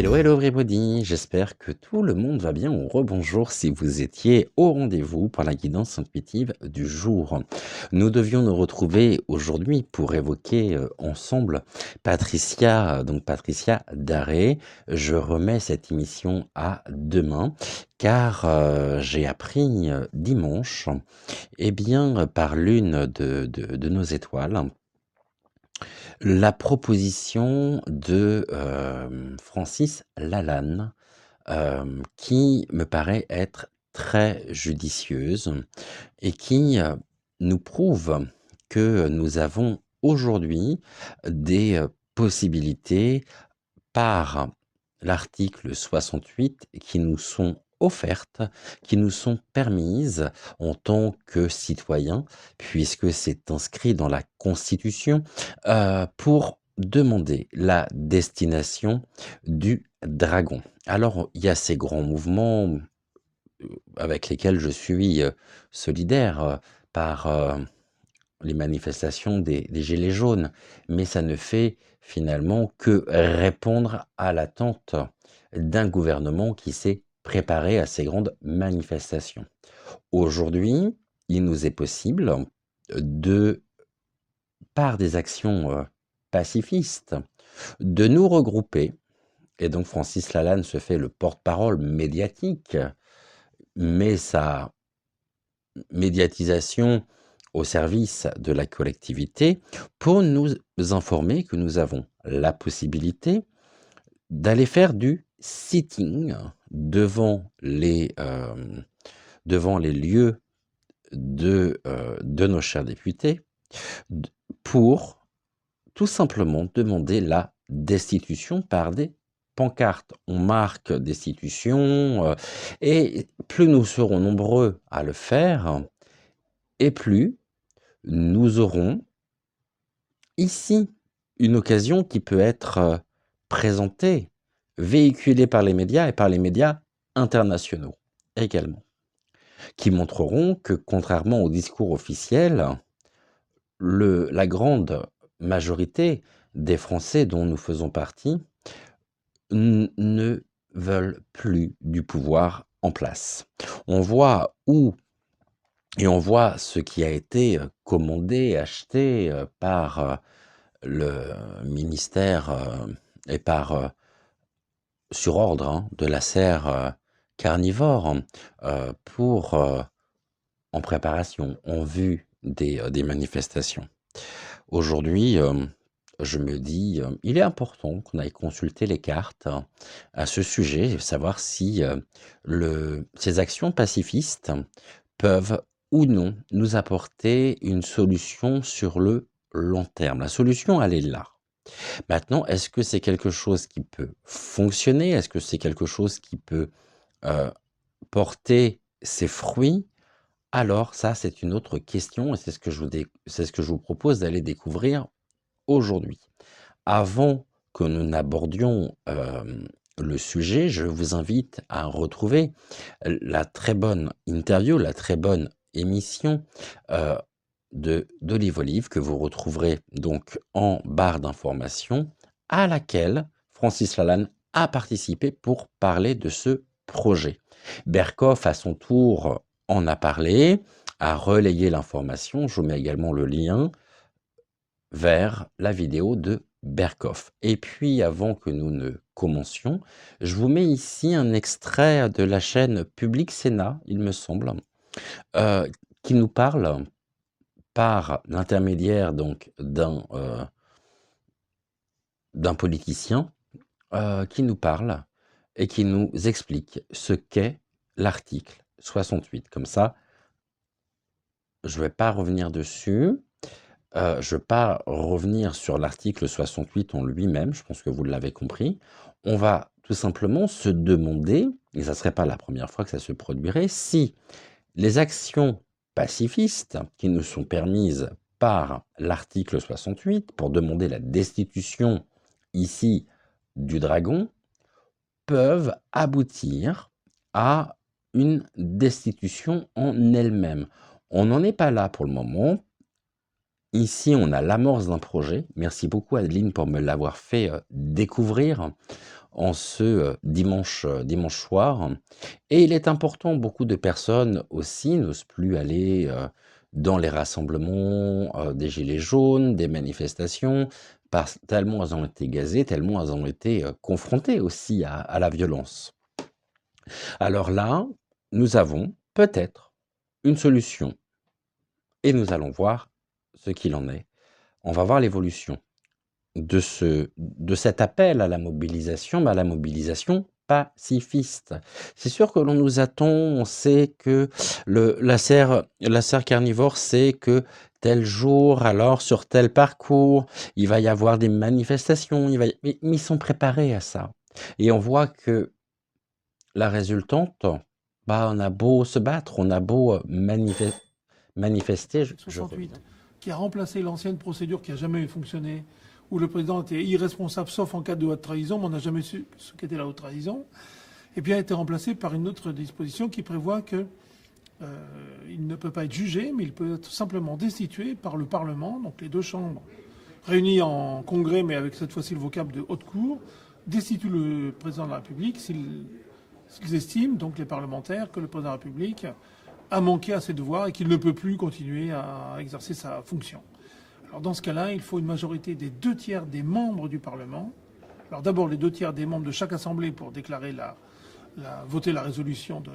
Hello, hello everybody, j'espère que tout le monde va bien ou rebonjour si vous étiez au rendez-vous pour la guidance intuitive du jour. Nous devions nous retrouver aujourd'hui pour évoquer ensemble Patricia, donc Patricia Daré. Je remets cette émission à demain car j'ai appris dimanche, eh bien par l'une de nos étoiles, la proposition de Francis Lalanne, qui me paraît être très judicieuse et qui nous prouve que nous avons aujourd'hui des possibilités par l'article 68 qui nous sont offertes, qui nous sont permises en tant que citoyens, puisque c'est inscrit dans la Constitution, pour demander la destination du dragon. Alors, il y a ces grands mouvements avec lesquels je suis solidaire par les manifestations des Gilets jaunes, mais ça ne fait finalement que répondre à l'attente d'un gouvernement qui s'est préparé à ces grandes manifestations. Aujourd'hui, il nous est possible de, par des actions pacifistes, de nous regrouper, et donc Francis Lalanne se fait le porte-parole médiatique, mais sa médiatisation au service de la collectivité pour nous informer que nous avons la possibilité d'aller faire du sitting devant les lieux de nos chers députés pour tout simplement demander la destitution par des pancartes. On marque destitution et plus nous serons nombreux à le faire, et plus nous aurons ici une occasion qui peut être présentée, véhiculée par les médias et par les médias internationaux également, qui montreront que contrairement au discours officiel, la grande majorité des Français dont nous faisons partie ne veulent plus du pouvoir en place. On voit où et on voit ce qui a été commandé, acheté par le ministère et par sur ordre de la serre carnivore pour en préparation, en vue des manifestations. Aujourd'hui, je me dis, il est important qu'on aille consulter les cartes à ce sujet, savoir si ces actions pacifistes peuvent ou non nous apporter une solution sur le long terme. La solution, elle est là. Maintenant, est-ce que c'est quelque chose qui peut fonctionner? Est-ce que c'est quelque chose qui peut porter ses fruits? Alors ça, c'est une autre question et c'est ce que je vous propose d'aller découvrir aujourd'hui. Avant que nous n'abordions le sujet, je vous invite à retrouver la très bonne interview, la très bonne émission d'Olive Olive que vous retrouverez donc en barre d'informations, à laquelle Francis Lalanne a participé pour parler de ce projet. Berkoff, à son tour, en a parlé, a relayé l'information. Je vous mets également le lien vers la vidéo de Berkoff. Et puis, avant que nous ne commencions, je vous mets ici un extrait de la chaîne Public Sénat, il me semble, qui nous parle par l'intermédiaire donc d'un politicien qui nous parle et qui nous explique ce qu'est l'article 68. Comme ça, je ne vais pas revenir dessus. Je ne vais pas revenir sur l'article 68 en lui-même, je pense que vous l'avez compris. On va tout simplement se demander, et ça ne serait pas la première fois que ça se produirait, si les actions pacifistes qui nous sont permises par l'article 68 pour demander la destitution ici du dragon peuvent aboutir à une destitution en elle-même. On n'en est pas là pour le moment. Ici, on a l'amorce d'un projet. Merci beaucoup Adeline pour me l'avoir fait découvrir en ce dimanche soir. Et il est important, beaucoup de personnes aussi n'osent plus aller dans les rassemblements des Gilets jaunes, des manifestations, parce tellement elles ont été gazées, tellement elles ont été confrontées aussi à la violence. Alors là, nous avons peut-être une solution et nous allons voir ce qu'il en est. On va voir l'évolution de cet appel à la mobilisation, mais à la mobilisation pacifiste. C'est sûr que l'on nous attend, on sait que la serre carnivore sait que tel jour, alors sur tel parcours, il va y avoir des manifestations, mais ils sont préparés à ça. Et on voit que la résultante, on a beau se battre, on a beau manifester, je 68, reviens. qui a remplacé l'ancienne procédure qui n'a jamais fonctionné, où le président était irresponsable sauf en cas de haute trahison, mais on n'a jamais su ce qu'était la haute trahison, et bien a été remplacé par une autre disposition qui prévoit que il ne peut pas être jugé, mais il peut être simplement destitué par le Parlement, donc les deux chambres réunies en congrès, mais avec cette fois-ci le vocable de haute cour, destituent le président de la République s'ils estiment, donc les parlementaires, que le président de la République a manqué à ses devoirs et qu'il ne peut plus continuer à exercer sa fonction. Alors dans ce cas-là, il faut une majorité des 2/3 des membres du Parlement. Alors d'abord les 2/3 des membres de chaque assemblée pour déclarer voter la résolution de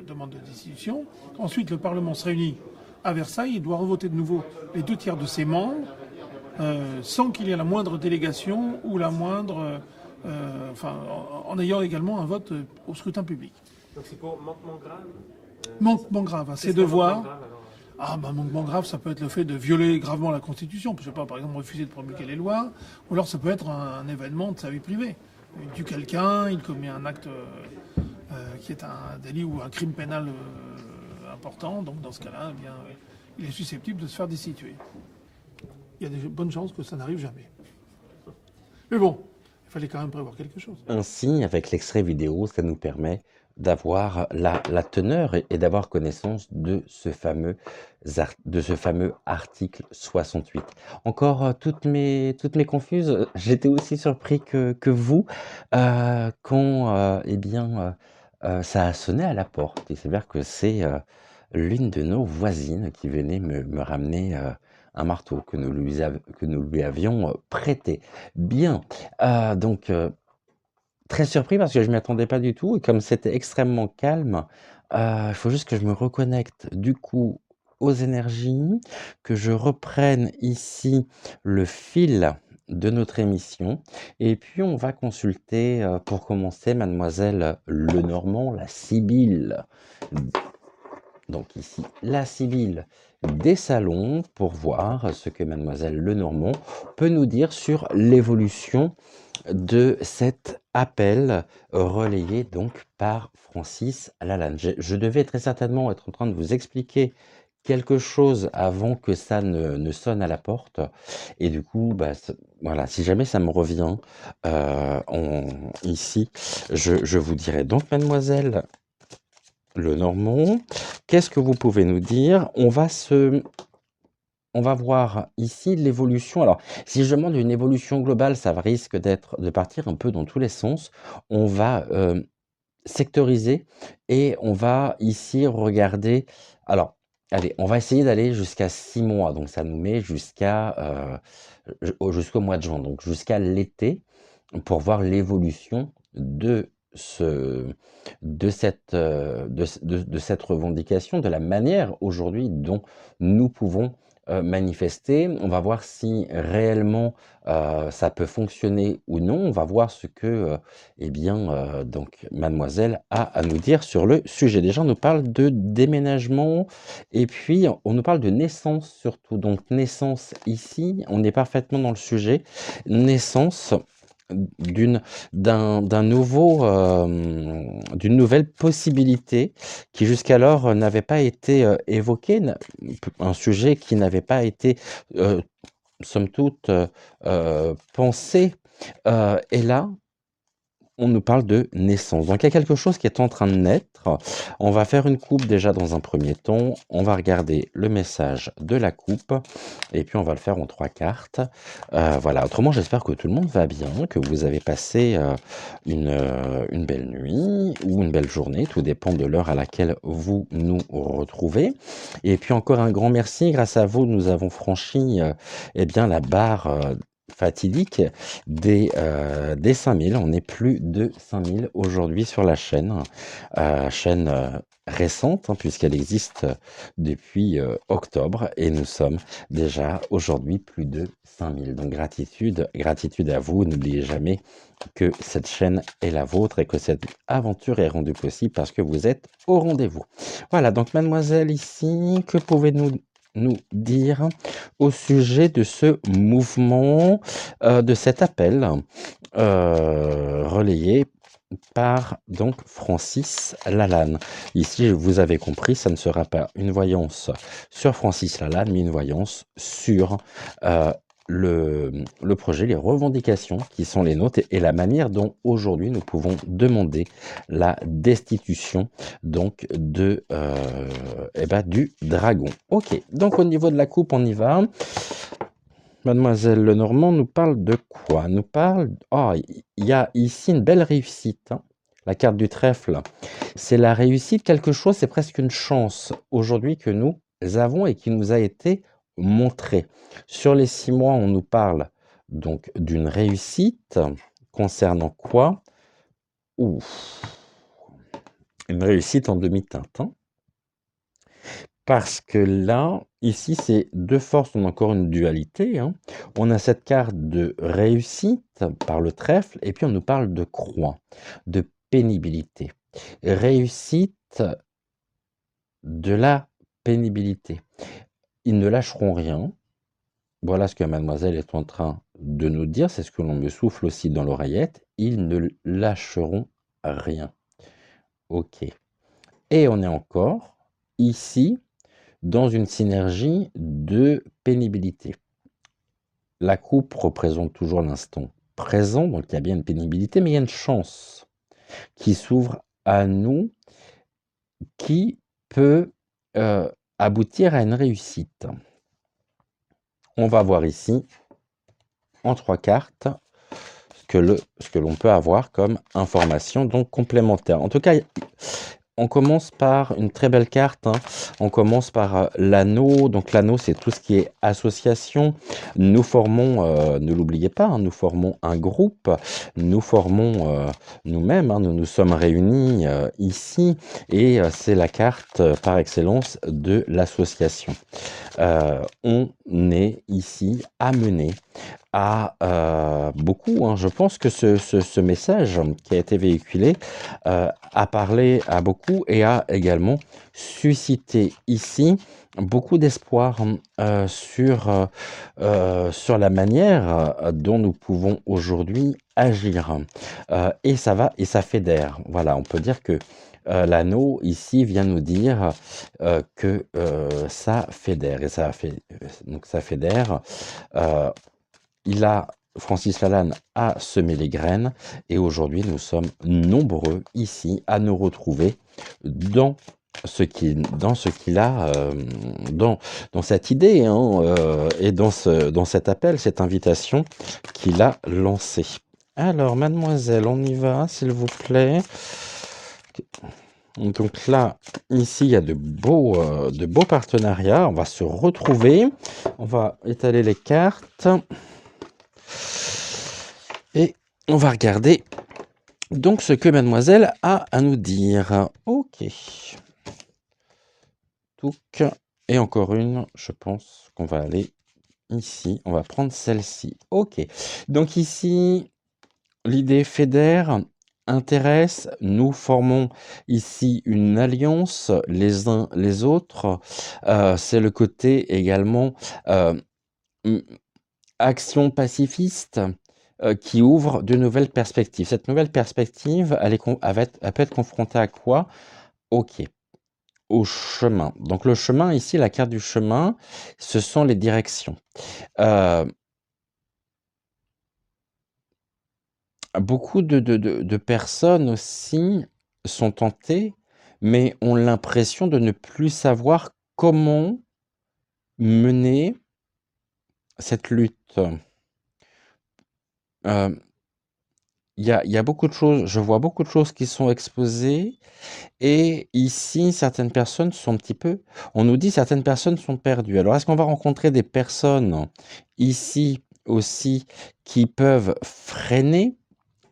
demande de destitution. Ensuite, le Parlement se réunit à Versailles. Il doit revoter de nouveau les 2/3 de ses membres sans qu'il y ait la moindre délégation ou la moindre... en ayant également un vote au scrutin public. Donc c'est pour manquement grave Manquement grave à ses devoirs. Manquement grave, ça peut être le fait de violer gravement la Constitution. Je sais pas, par exemple, refuser de promulguer les lois. Ou alors ça peut être un événement de sa vie privée. Il tue quelqu'un, il commet un acte qui est un délit ou un crime pénal important. Donc dans ce cas-là, eh bien, il est susceptible de se faire destituer. Il y a de bonnes chances que ça n'arrive jamais. Mais bon, il fallait quand même prévoir quelque chose. Ainsi, avec l'extrait vidéo, ça nous permet d'avoir la teneur et d'avoir connaissance de ce fameux article 68. Encore toutes mes confuses, j'étais aussi surpris que vous quand ça a sonné à la porte. Il s'avère que c'est l'une de nos voisines qui venait me ramener un marteau que nous lui avions prêté. Bien, donc très surpris parce que je m'y attendais pas du tout et comme c'était extrêmement calme, il faut juste que je me reconnecte du coup aux énergies, que je reprenne ici le fil de notre émission et puis on va consulter, pour commencer mademoiselle Lenormand, la sibylle. Donc ici, la sibylle des salons pour voir ce que mademoiselle Lenormand peut nous dire sur l'évolution de cet appel relayé donc par Francis Lalanne. Je devais très certainement être en train de vous expliquer quelque chose avant que ça ne sonne à la porte. Et du coup, voilà, si jamais ça me revient ici, je vous dirai. Donc, mademoiselle Lenormand, qu'est-ce que vous pouvez nous dire? On va voir ici l'évolution. Alors, si je demande une évolution globale, ça risque de partir un peu dans tous les sens. On va sectoriser et on va ici regarder. Alors, allez, on va essayer d'aller jusqu'à 6 mois. Donc, ça nous met jusqu'au mois de juin, donc jusqu'à l'été, pour voir l'évolution de cette revendication, de la manière aujourd'hui dont nous pouvons manifester. On va voir si réellement ça peut fonctionner ou non. On va voir ce que donc mademoiselle a à nous dire sur le sujet. Déjà, on nous parle de déménagement et puis on nous parle de naissance surtout. Donc naissance ici, on est parfaitement dans le sujet. Naissance d'un nouveau, d'une nouvelle possibilité qui jusqu'alors n'avait pas été évoquée, un sujet qui n'avait pas été, somme toute, pensé. Et là, on nous parle de naissance. Donc il y a quelque chose qui est en train de naître. On va faire une coupe déjà dans un premier temps. On va regarder le message de la coupe et puis on va le faire en 3 cartes. Voilà. Autrement, j'espère que tout le monde va bien, que vous avez passé une belle nuit ou une belle journée. Tout dépend de l'heure à laquelle vous nous retrouvez. Et puis encore un grand merci. Grâce à vous, nous avons franchi eh bien, la barre fatidique des 5000. On est plus de 5000 aujourd'hui sur la chaîne, chaîne récente, hein, puisqu'elle existe depuis octobre et nous sommes déjà aujourd'hui plus de 5000. Donc gratitude, gratitude à vous. N'oubliez jamais que cette chaîne est la vôtre et que cette aventure est rendue possible parce que vous êtes au rendez-vous. Voilà, donc mademoiselle ici, que pouvez-nous nous dire au sujet de ce mouvement, de cet appel relayé par donc Francis Lalanne. Ici, vous avez compris, ça ne sera pas une voyance sur Francis Lalanne, mais une voyance sur le projet, les revendications qui sont les nôtres et la manière dont aujourd'hui nous pouvons demander la destitution donc de du dragon. Ok, donc au niveau de la coupe, on y va. Mademoiselle Lenormand nous parle de quoi? Nous parle... Oh, il y a ici une belle réussite, hein. La carte du trèfle, c'est la réussite, quelque chose, c'est presque une chance aujourd'hui que nous avons et qui nous a été montrée. Sur les 6 mois, on nous parle donc d'une réussite concernant quoi? Ouf, une réussite en demi-teinte, hein. Parce que là, ici, c'est 2 forces, on a encore une dualité, hein. On a cette carte de réussite par le trèfle et puis on nous parle de croix, de pénibilité. Réussite de la pénibilité. Ils ne lâcheront rien. Voilà ce que mademoiselle est en train de nous dire, c'est ce que l'on me souffle aussi dans l'oreillette. Ils ne lâcheront rien. Ok. Et on est encore ici dans une synergie de pénibilité. La coupe représente toujours l'instant présent, donc il y a bien une pénibilité, mais il y a une chance qui s'ouvre à nous, qui peut aboutir à une réussite. On va voir ici, en 3 cartes, ce que l'on peut avoir comme information donc complémentaire. En tout cas, on commence par une très belle carte, hein. On commence par l'anneau. Donc l'anneau, c'est tout ce qui est association. Nous formons, ne l'oubliez pas, hein, nous formons un groupe. Nous formons nous-mêmes. Hein, nous nous sommes réunis ici. Et c'est la carte par excellence de l'association. On est ici amené à beaucoup, hein. Je pense que ce message qui a été véhiculé a parlé à beaucoup et a également suscité ici beaucoup d'espoir sur la manière dont nous pouvons aujourd'hui agir. Et ça fédère. Voilà, on peut dire que l'anneau ici vient nous dire que ça fédère. Et donc ça fédère. Francis Lalanne a semé les graines et aujourd'hui nous sommes nombreux ici à nous retrouver dans dans cette idée, hein, et dans cet appel, cette invitation qu'il a lancée. Alors mademoiselle, on y va s'il vous plaît. Donc là, ici, il y a de beaux partenariats. On va se retrouver. On va étaler les cartes. Et on va regarder donc ce que mademoiselle a à nous dire. Ok. Touc. Et encore une, je pense qu'on va aller ici. On va prendre celle-ci. Ok. Donc ici, l'idée fédère, intéresse. Nous formons ici une alliance les uns les autres. C'est le côté également action pacifiste qui ouvre de nouvelles perspectives. Cette nouvelle perspective, elle peut être confrontée à quoi? Ok, au chemin. Donc le chemin, ici, la carte du chemin, ce sont les directions. beaucoup de personnes aussi sont tentées, mais ont l'impression de ne plus savoir comment mener cette lutte. Hem, il y a beaucoup de choses, je vois beaucoup de choses qui sont exposées et ici, certaines personnes sont un petit peu, on nous dit certaines personnes sont perdues. Alors est-ce qu'on va rencontrer des personnes ici aussi qui peuvent freiner?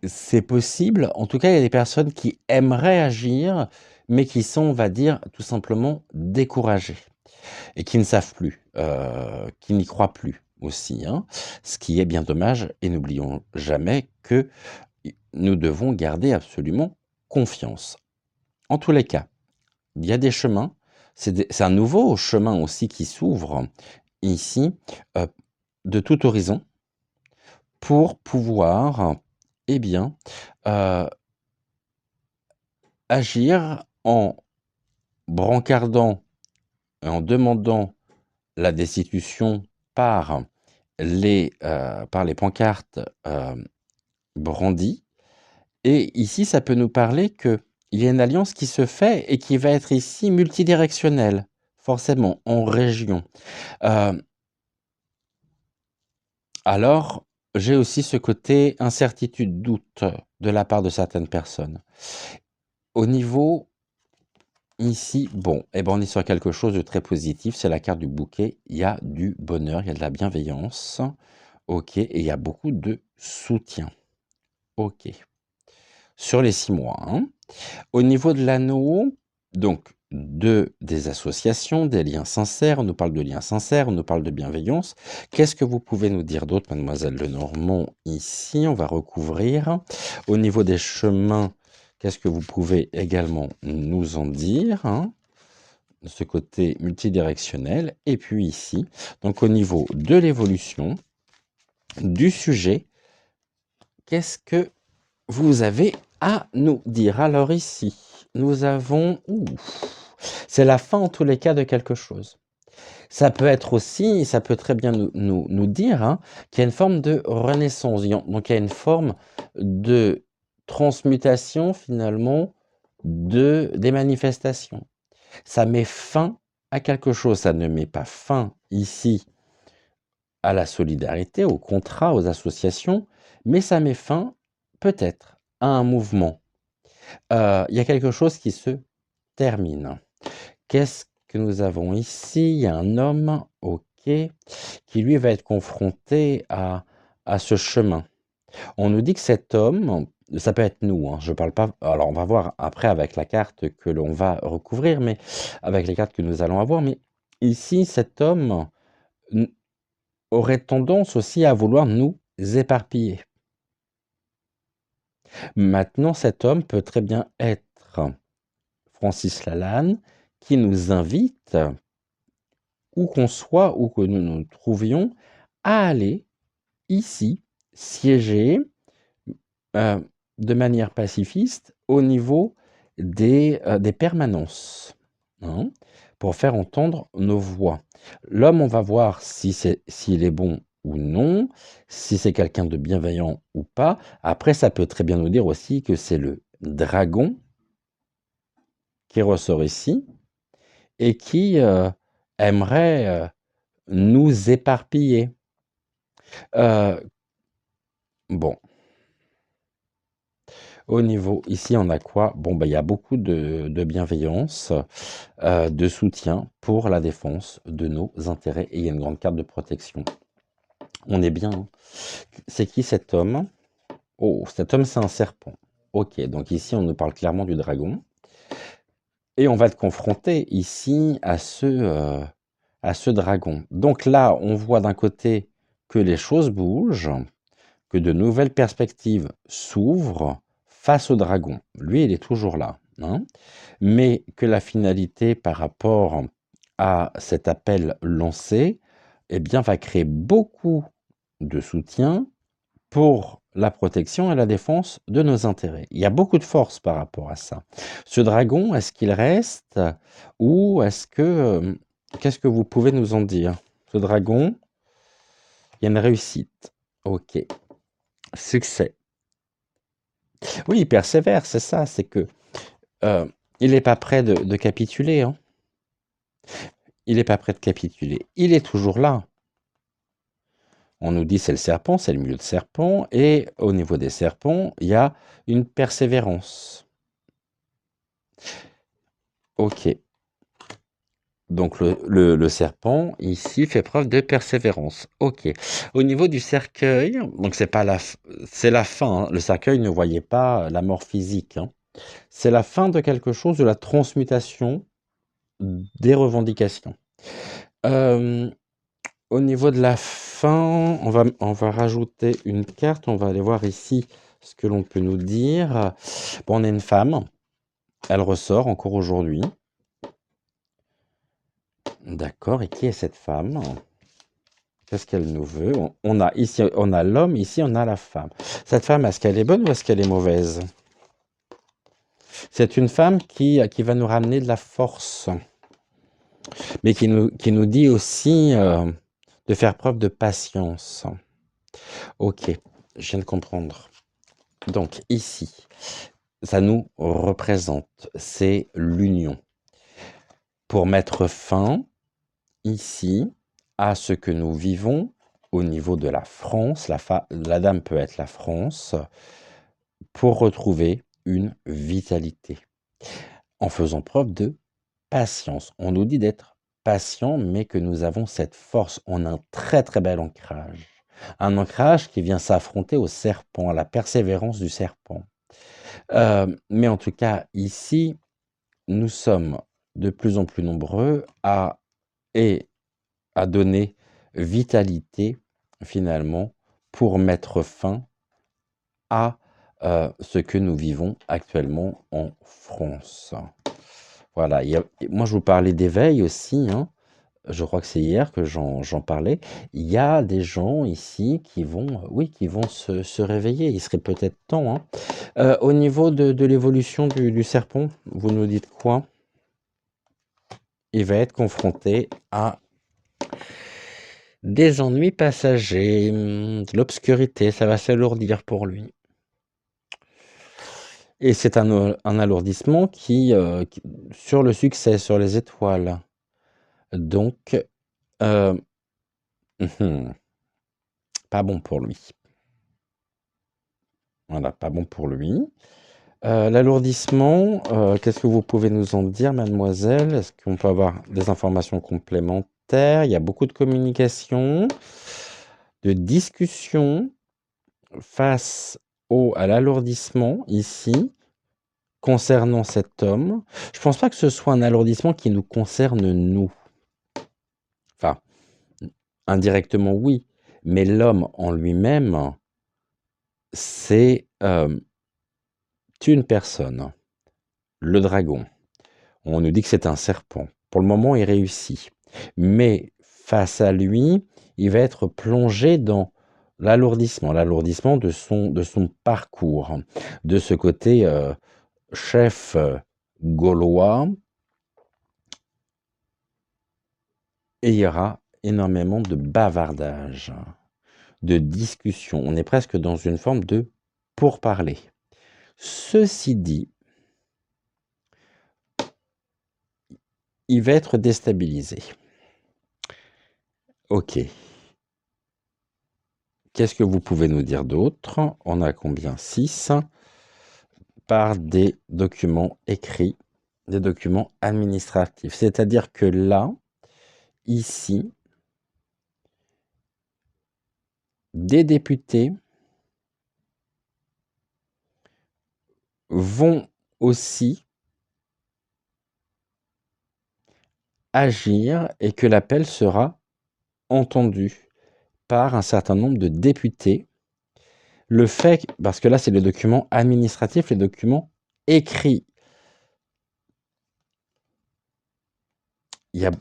C'est possible. En tout cas, il y a des personnes qui aimeraient agir, mais qui sont, on va dire, tout simplement découragées et qui ne savent plus, qui n'y croient plus aussi, hein. Ce qui est bien dommage et n'oublions jamais que nous devons garder absolument confiance. En tous les cas, il y a des chemins, c'est un nouveau chemin aussi qui s'ouvre ici, heu, de tout horizon pour pouvoir, eh bien, heu, agir en brancardant et en demandant la destitution par les pancartes, brandies. Et ici, ça peut nous parler qu'il y a une alliance qui se fait et qui va être ici multidirectionnelle, forcément, en région. Heu, alors, j'ai aussi ce côté incertitude, doute de la part de certaines personnes. Au niveau ici, bon, eh ben, on est sur quelque chose de très positif, c'est la carte du bouquet. Il y a du bonheur, il y a de la bienveillance, OK, et il y a beaucoup de soutien. OK. Sur les 6 mois, hein. Au niveau de l'anneau, donc des associations, des liens sincères, on nous parle de liens sincères, on nous parle de bienveillance. Qu'est-ce que vous pouvez nous dire d'autre, mademoiselle Lenormand, ici? On va recouvrir. Au niveau des chemins, qu'est-ce que vous pouvez également nous en dire, hein? De ce côté multidirectionnel. Et puis ici, donc au niveau de l'évolution, du sujet, qu'est-ce que vous avez à nous dire? Alors ici, nous avons c'est la fin en tous les cas de quelque chose. Ça peut être aussi, ça peut très bien nous dire, hein, qu'il y a une forme de renaissance. Donc il y a une forme de transmutation finalement des manifestations. Ça met fin à quelque chose, ça ne met pas fin ici à la solidarité, au contrat, aux associations, mais ça met fin peut-être à un mouvement. Il y a quelque chose qui se termine. Qu'est-ce que nous avons ici? Il y a un homme, OK, qui lui va être confronté à ce chemin. On nous dit que cet homme, ça peut être nous, hein, je parle pas, alors on va voir après avec la carte que l'on va recouvrir, mais avec les cartes que nous allons avoir, mais ici cet homme n aurait tendance aussi à vouloir nous éparpiller. Maintenant cet homme peut très bien être Francis Lalanne qui nous invite, où qu'on soit, où que nous nous trouvions, à aller ici siéger, de manière pacifiste au niveau des permanences, hein, pour faire entendre nos voix. L'homme, on va voir s'il est bon ou non, si c'est quelqu'un de bienveillant ou pas. Après, ça peut très bien nous dire aussi que c'est le dragon qui ressort ici et qui, aimerait, nous éparpiller. Bon, au niveau ici, on a quoi? Bon, bah, il y a beaucoup de bienveillance, de soutien pour la défense de nos intérêts et il y a une grande carte de protection. On est bien, hein. C'est qui cet homme? Oh, cet homme, c'est un serpent. OK, donc ici, on nous parle clairement du dragon et on va être confronté ici à ce dragon. Donc là, on voit d'un côté que les choses bougent, que de nouvelles perspectives s'ouvrent face au dragon. Lui, il est toujours là, hein, mais que la finalité par rapport à cet appel lancé, eh bien, va créer beaucoup de soutien pour la protection et la défense de nos intérêts. Il y a beaucoup de force par rapport à ça. Ce dragon, est-ce qu'il reste ou est-ce que, qu'est-ce que vous pouvez nous en dire? Ce dragon, il y a une réussite. OK. Succès. Oui, il persévère, c'est ça, c'est que il n'est pas prêt de capituler, hein. Il n'est pas prêt de capituler. Il est toujours là. On nous dit c'est le serpent, c'est le milieu de serpent, et au niveau des serpents, il y a une persévérance. Ok. Donc le serpent, ici, fait preuve de persévérance. Ok. Au niveau du cercueil, donc c'est la fin, hein. Le cercueil ne voyait pas la mort physique, hein. C'est la fin de quelque chose, de la transmutation des revendications. Euh, Au niveau de la fin, on va rajouter une carte. On va aller voir ici ce que l'on peut nous dire. Bon, on a une femme. Elle ressort encore aujourd'hui. D'accord. Et qui est cette femme? Qu'est-ce qu'elle nous veut? On a ici, on a l'homme. Ici, on a la femme. Cette femme, est-ce qu'elle est bonne ou est-ce qu'elle est mauvaise? C'est une femme qui va nous ramener de la force, mais qui nous dit aussi de faire preuve de patience. Ok, je viens de comprendre. Donc ici, ça nous représente, c'est l'union. Pour mettre fin, ici, à ce que nous vivons au niveau de la France, la dame peut être la France, pour retrouver une vitalité, en faisant preuve de patience. On nous dit d'être patient, mais que nous avons cette force. On a un très très bel ancrage. Un ancrage qui vient s'affronter au serpent, à la persévérance du serpent. Mais en tout cas, ici, nous sommes de plus en plus nombreux à donner vitalité, finalement, pour mettre fin à ce que nous vivons actuellement en France. Voilà, moi je vous parlais d'éveil aussi, hein. Je crois que c'est hier que j'en parlais. Il y a des gens ici qui vont, oui, qui vont se réveiller. Il serait peut-être temps, hein. Au niveau de l'évolution du serpent, vous nous dites quoi? Il va être confronté à des ennuis passagers, de l'obscurité, ça va s'alourdir pour lui. Et c'est un alourdissement sur le succès, sur les étoiles. Donc, euh, pas bon pour lui. Voilà, pas bon pour lui. L'alourdissement, qu'est-ce que vous pouvez nous en dire, mademoiselle? Est-ce qu'on peut avoir des informations complémentaires? Il y a beaucoup de communication, de discussion face à l'alourdissement ici, concernant cet homme. Je pense pas que ce soit un alourdissement qui nous concerne nous. Enfin, indirectement oui, mais l'homme en lui-même, c'est une personne, le dragon. On nous dit que c'est un serpent. Pour le moment, il réussit. Mais face à lui, il va être plongé dans l'alourdissement de son parcours, de ce côté chef gaulois. Et il y aura énormément de bavardage, de discussion. On est presque dans une forme de pourparler. Ceci dit, il va être déstabilisé. Ok. Qu'est-ce que vous pouvez nous dire d'autre? On a combien? 6. Par des documents écrits, des documents administratifs. C'est-à-dire que là, ici, des députés vont aussi agir et que l'appel sera entendu par un certain nombre de députés. Le fait, parce que là c'est les documents administratifs, les documents écrits,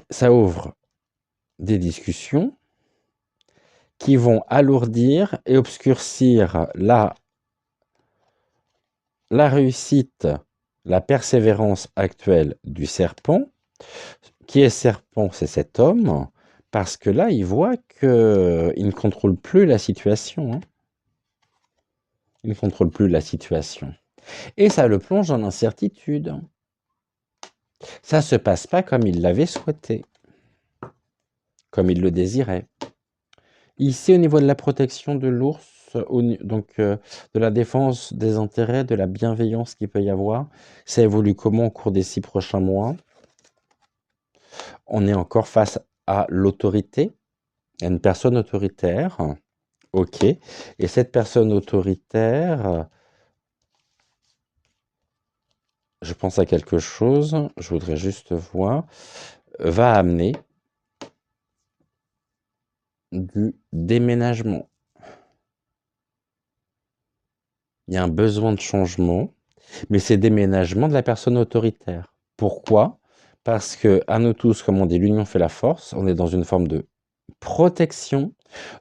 ça ouvre des discussions qui vont alourdir et obscurcir la réussite, la persévérance actuelle du serpent. Qui est serpent? C'est cet homme, parce que là, il voit qu'il ne contrôle plus la situation, hein. Il ne contrôle plus la situation. Et ça le plonge dans l'incertitude. Ça ne se passe pas comme il l'avait souhaité, comme il le désirait. Ici, au niveau de la protection de l'ours, donc de la défense des intérêts, de la bienveillance qu'il peut y avoir, ça évolue comment au cours des 6 prochains mois? On est encore face à l'autorité, à une personne autoritaire. OK. Et cette personne autoritaire, je pense à quelque chose, je voudrais juste voir, va amener du déménagement. Il y a un besoin de changement, mais c'est déménagement de la personne autoritaire. Pourquoi? Parce que, à nous tous, comme on dit, l'union fait la force, on est dans une forme de protection,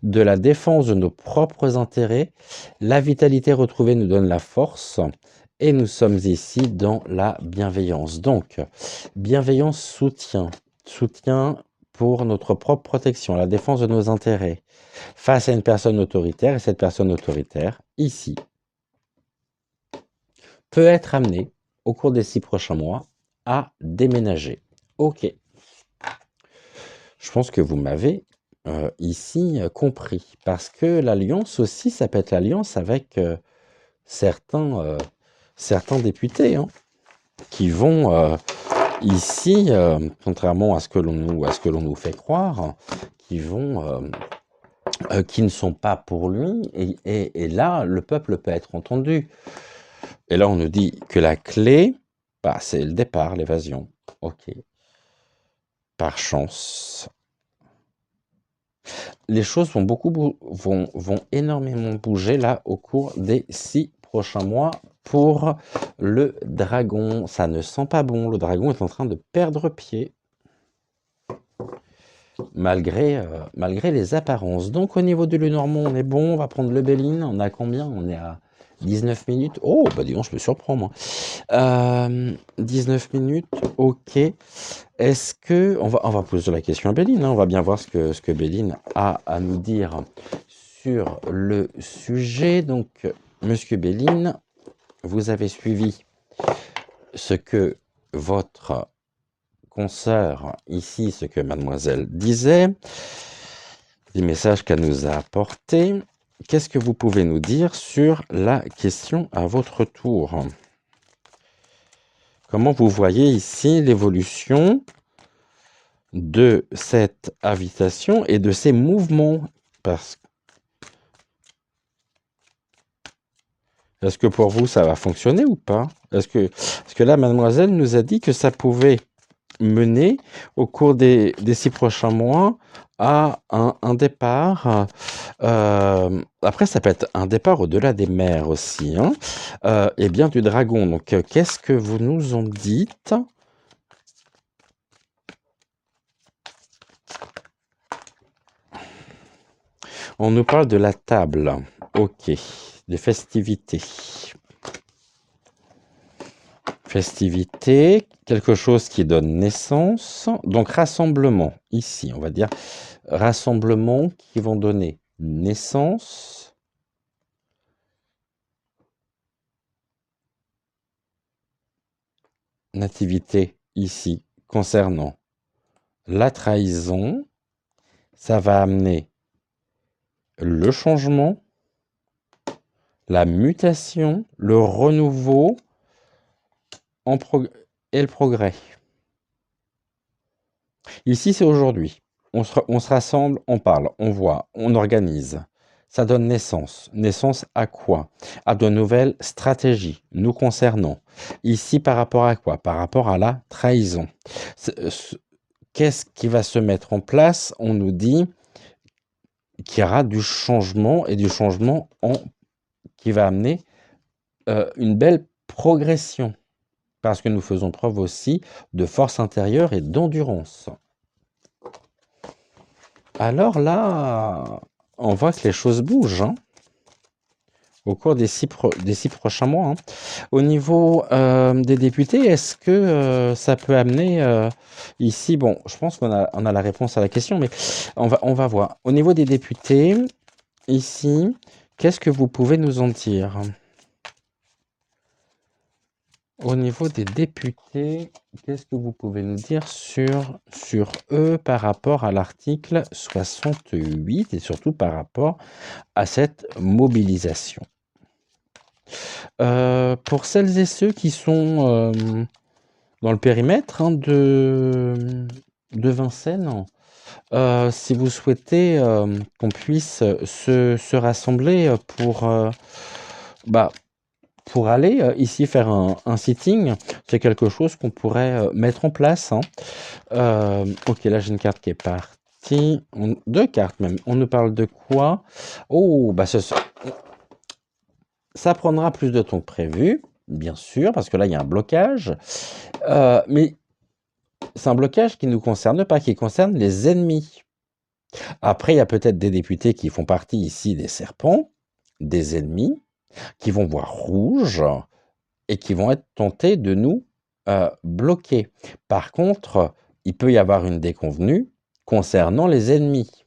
de la défense de nos propres intérêts. La vitalité retrouvée nous donne la force et nous sommes ici dans la bienveillance. Donc, bienveillance, soutien. Soutien pour notre propre protection, la défense de nos intérêts face à une personne autoritaire. Et cette personne autoritaire, ici, peut être amenée au cours des 6 prochains mois à déménager. OK. Je pense que vous m'avez ici compris. Parce que l'alliance aussi, ça peut être l'alliance avec certains députés hein, qui vont ici, contrairement à ce que l'on nous fait croire, qui ne sont pas pour lui. Et là, le peuple peut être entendu. Et là, on nous dit que la clé, bah, c'est le départ, l'évasion. OK. Par chance. Les choses vont énormément bouger là au cours des 6 prochains mois pour le dragon. Ça ne sent pas bon. Le dragon est en train de perdre pied malgré les apparences. Donc au niveau du Lenormand, on est bon. On va prendre le Béline. On a combien? On est à 19 minutes. Oh, bah dis donc, je me surprends moi. 19 minutes, ok. Est-ce que... On va poser la question à Béline, hein. On va bien voir ce que Béline a à nous dire sur le sujet. Donc, monsieur Béline, vous avez suivi ce que votre consoeur ici, ce que mademoiselle disait, des messages qu'elle nous a apportés. Qu'est-ce que vous pouvez nous dire sur la question à votre tour? Comment vous voyez ici l'évolution de cette invitation et de ces mouvements? Est-ce que pour vous, ça va fonctionner ou pas? Parce que là, mademoiselle nous a dit que ça pouvait mener au cours des 6 prochains mois à un départ. Après, ça peut être un départ au-delà des mers aussi. Hein, et bien du dragon. Donc, qu'est-ce que vous nous en dites? On nous parle de la table. Ok. Des festivités. Festivité, quelque chose qui donne naissance. Donc, rassemblement. Ici, on va dire rassemblement qui vont donner naissance. Nativité, ici, concernant la trahison. Ça va amener le changement, la mutation, le renouveau et le progrès. Ici, c'est aujourd'hui. On se rassemble, on parle, on voit, on organise. Ça donne naissance. Naissance à quoi? À de nouvelles stratégies nous concernant. Ici, par rapport à quoi? Par rapport à la trahison. Qu'est-ce qui va se mettre en place? On nous dit qu'il y aura du changement et du changement qui va amener une belle progression. Parce que nous faisons preuve aussi de force intérieure et d'endurance. Alors là, on voit que les choses bougent hein, au cours des 6 prochains mois. Hein. Au niveau des députés, est-ce que ça peut amener ici, bon, je pense qu'on a la réponse à la question, mais on va voir. Au niveau des députés, ici, qu'est-ce que vous pouvez nous en dire? Au niveau des députés, qu'est-ce que vous pouvez nous dire sur eux par rapport à l'article 68 et surtout par rapport à cette mobilisation? Pour celles et ceux qui sont dans le périmètre de Vincennes, si vous souhaitez qu'on puisse se rassembler pour aller ici faire un sitting, c'est quelque chose qu'on pourrait mettre en place. Ok, là j'ai une carte qui est partie. Deux cartes même. On nous parle de quoi? Oh, bah ça prendra plus de temps que prévu, bien sûr, parce que là il y a un blocage. Mais c'est un blocage qui ne nous concerne pas, qui concerne les ennemis. Après, il y a peut-être des députés qui font partie ici des serpents, des ennemis, qui vont voir rouge et qui vont être tentés de nous bloquer. Par contre, il peut y avoir une déconvenue concernant les ennemis.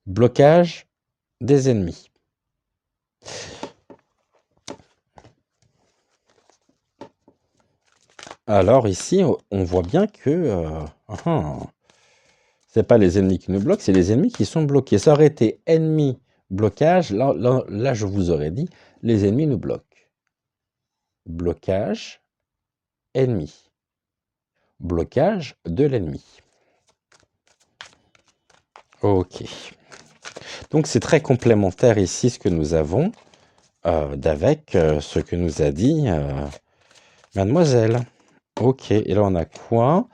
Blocage des ennemis. Alors ici, on voit bien que c'est pas les ennemis qui nous bloquent, c'est les ennemis qui sont bloqués. Ça aurait été ennemi blocage, là je vous aurais dit, les ennemis nous bloquent. Blocage, ennemi. Blocage de l'ennemi. Ok. Donc c'est très complémentaire ici ce que nous avons d'avec ce que nous a dit mademoiselle. Ok, et là on a quoi?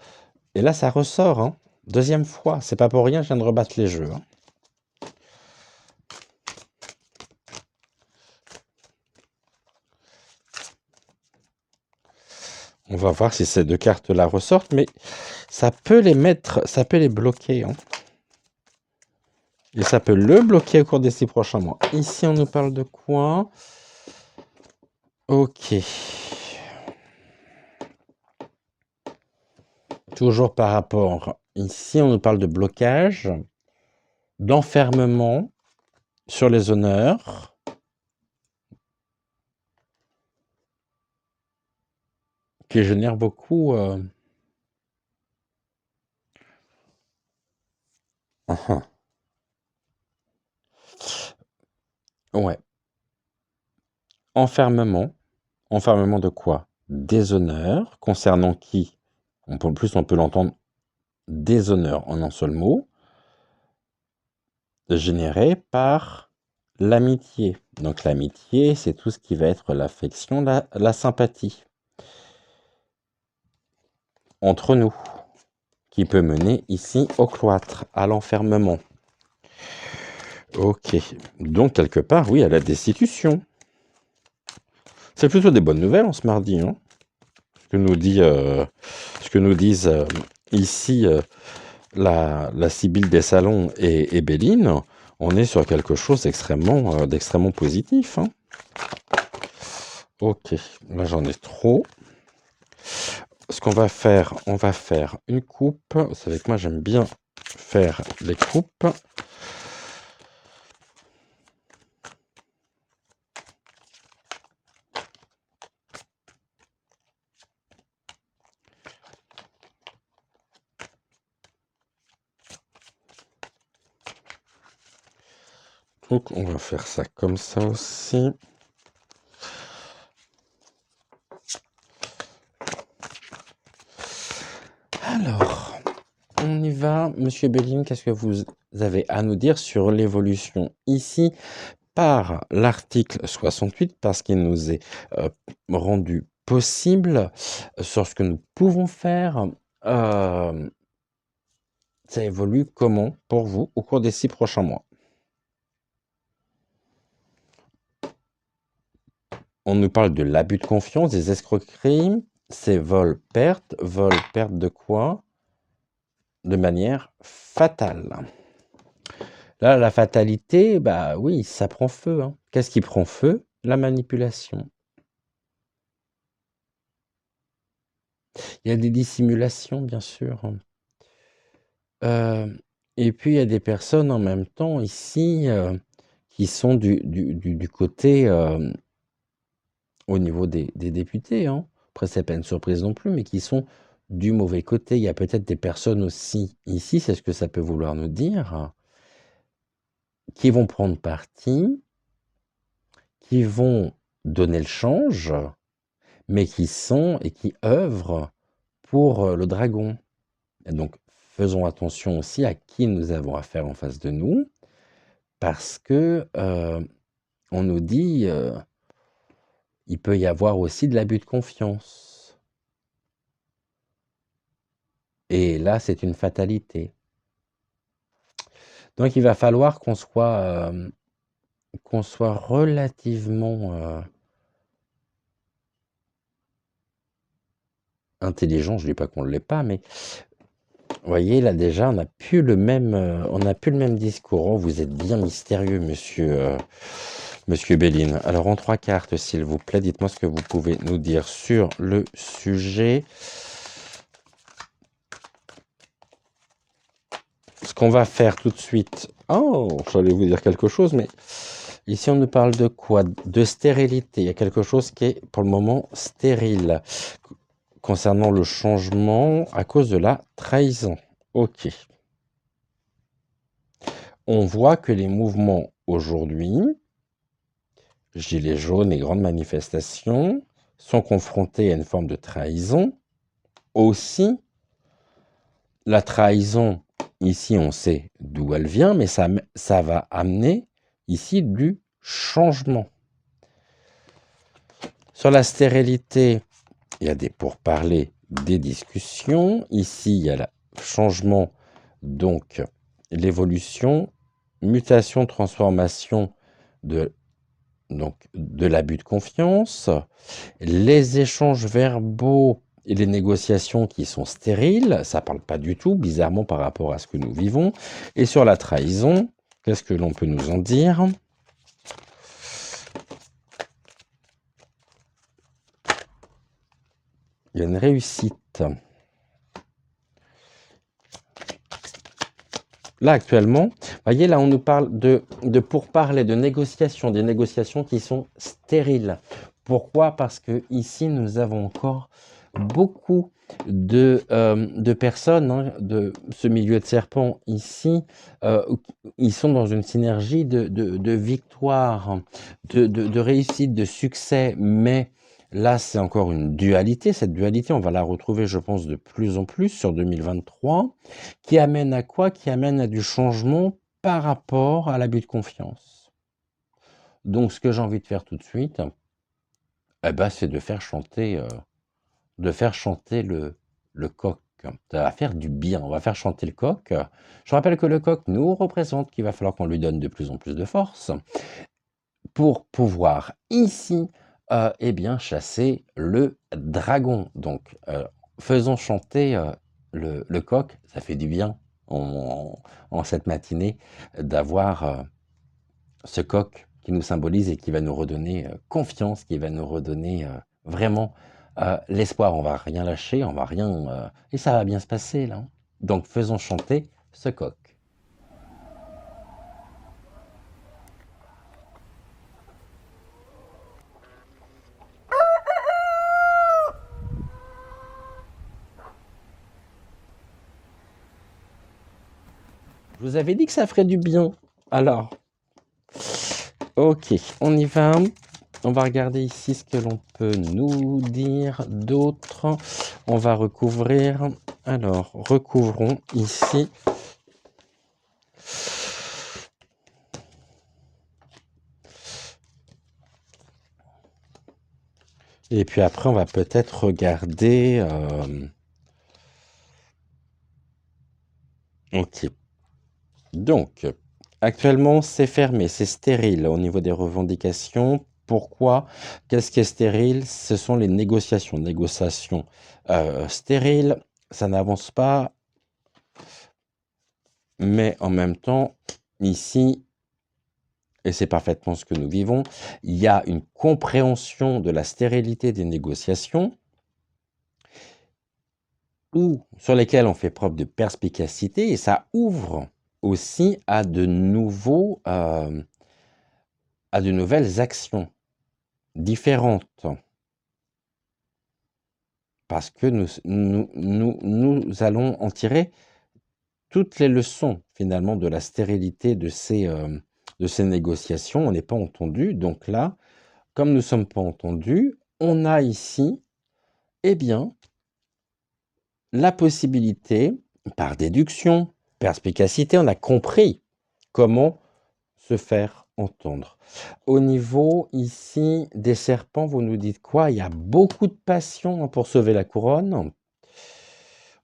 Et là ça ressort, hein. Deuxième fois, c'est pas pour rien, je viens de rebattre les jeux. Hein. On va voir si ces deux cartes-là ressortent, mais ça peut les mettre, ça peut les bloquer. Hein. Et ça peut le bloquer au cours des 6 prochains mois. Ici, on nous parle de quoi? Ok. Toujours par rapport, ici, on nous parle de blocage, d'enfermement sur les honneurs. Qui génère beaucoup... Ouais. Enfermement. Enfermement de quoi? Déshonneur. Concernant qui? En plus, on peut l'entendre déshonneur en un seul mot. Généré par l'amitié. Donc l'amitié, c'est tout ce qui va être l'affection, la sympathie. Entre nous. Qui peut mener ici au cloître, à l'enfermement. Ok. Donc, quelque part, oui, à la destitution. C'est plutôt des bonnes nouvelles en ce mardi. Hein, ce que nous disent ici la Sibylle des Salons et Béline. On est sur quelque chose d'extrêmement positif. Hein. Ok. Là, j'en ai trop. Ce qu'on va faire, on va faire une coupe. Vous savez que moi, j'aime bien faire les coupes. Donc, on va faire ça comme ça aussi. Alors, on y va. Monsieur Béline, qu'est-ce que vous avez à nous dire sur l'évolution ici par l'article 68, parce qu'il nous est rendu possible sur ce que nous pouvons faire. Ça évolue comment pour vous au cours des 6 prochains mois? On nous parle de l'abus de confiance, des escroqueries, c'est vol-perte de quoi? De manière fatale. Là, la fatalité, bah oui, ça prend feu. Hein. Qu'est-ce qui prend feu? La manipulation. Il y a des dissimulations, bien sûr. Et puis il y a des personnes en même temps ici qui sont du côté au niveau des députés, hein. Après, c'est pas une surprise non plus, mais qui sont du mauvais côté. Il y a peut-être des personnes aussi ici, c'est ce que ça peut vouloir nous dire, qui vont prendre parti, qui vont donner le change, mais qui sont et qui œuvrent pour le dragon. Et donc, faisons attention aussi à qui nous avons affaire en face de nous, parce que on nous dit il peut y avoir aussi de l'abus de confiance. Et là, c'est une fatalité. Donc, il va falloir qu'on soit relativement intelligent. Je dis pas qu'on ne l'est pas, mais vous voyez, là déjà, on n'a plus le même discours. Oh, vous êtes bien mystérieux, monsieur Béline. Alors, en 3 cartes, s'il vous plaît, dites-moi ce que vous pouvez nous dire sur le sujet. Ce qu'on va faire tout de suite. Oh, j'allais vous dire quelque chose, mais ici, on nous parle de quoi? De stérilité. Il y a quelque chose qui est, pour le moment, stérile. Concernant le changement à cause de la trahison. Ok. On voit que les mouvements aujourd'hui, gilets jaunes et grandes manifestations, sont confrontés à une forme de trahison. Aussi, la trahison, ici on sait d'où elle vient, mais ça va amener ici du changement. Sur la stérilité, il y a des pourparlers, des discussions. Ici, il y a le changement, donc l'évolution, mutation, transformation de l'abus de confiance, les échanges verbaux et les négociations qui sont stériles, ça ne parle pas du tout, bizarrement, par rapport à ce que nous vivons. Et sur la trahison, qu'est-ce que l'on peut nous en dire? Il y a une réussite. Là, actuellement, voyez, là, on nous parle de pourparlers, de négociations, des négociations qui sont stériles. Pourquoi? Parce que ici, nous avons encore beaucoup de personnes, hein, de ce milieu de serpents ici, ils sont dans une synergie de victoire, de réussite, de succès, mais là, c'est encore une dualité. Cette dualité, on va la retrouver, je pense, de plus en plus sur 2023, qui amène à quoi? Qui amène à du changement par rapport à l'abus de confiance. Donc, ce que j'ai envie de faire tout de suite, eh ben, c'est de faire chanter le coq. Ça va faire du bien, on va faire chanter le coq. Je rappelle que le coq nous représente, qu'il va falloir qu'on lui donne de plus en plus de force pour pouvoir ici, eh bien, chasser le dragon. Donc, faisons chanter le coq, ça fait du bien en cette matinée d'avoir ce coq qui nous symbolise et qui va nous redonner confiance, qui va nous redonner vraiment l'espoir. On va rien lâcher, on va rien... et ça va bien se passer, là. Donc, faisons chanter ce coq. Je vous avais dit que ça ferait du bien. Alors, ok, on y va. On va regarder ici ce que l'on peut nous dire d'autre. On va recouvrir. Alors, recouvrons ici. Et puis après, on va peut-être regarder... Ok. Donc, actuellement, c'est fermé, c'est stérile au niveau des revendications. Pourquoi? Qu'est-ce qui est stérile? Ce sont les négociations. Négociations stériles, ça n'avance pas. Mais en même temps, ici, et c'est parfaitement ce que nous vivons, il y a une compréhension de la stérilité des négociations sur lesquelles on fait preuve de perspicacité et ça ouvre aussi à de nouvelles actions différentes. Parce que nous allons en tirer toutes les leçons, finalement, de la stérilité de ces négociations. On n'est pas entendu. Donc là, comme nous ne sommes pas entendus, on a ici, eh bien, la possibilité, par déduction, perspicacité, on a compris comment se faire entendre. Au niveau ici des serpents, vous nous dites quoi? Il y a beaucoup de passion pour sauver la couronne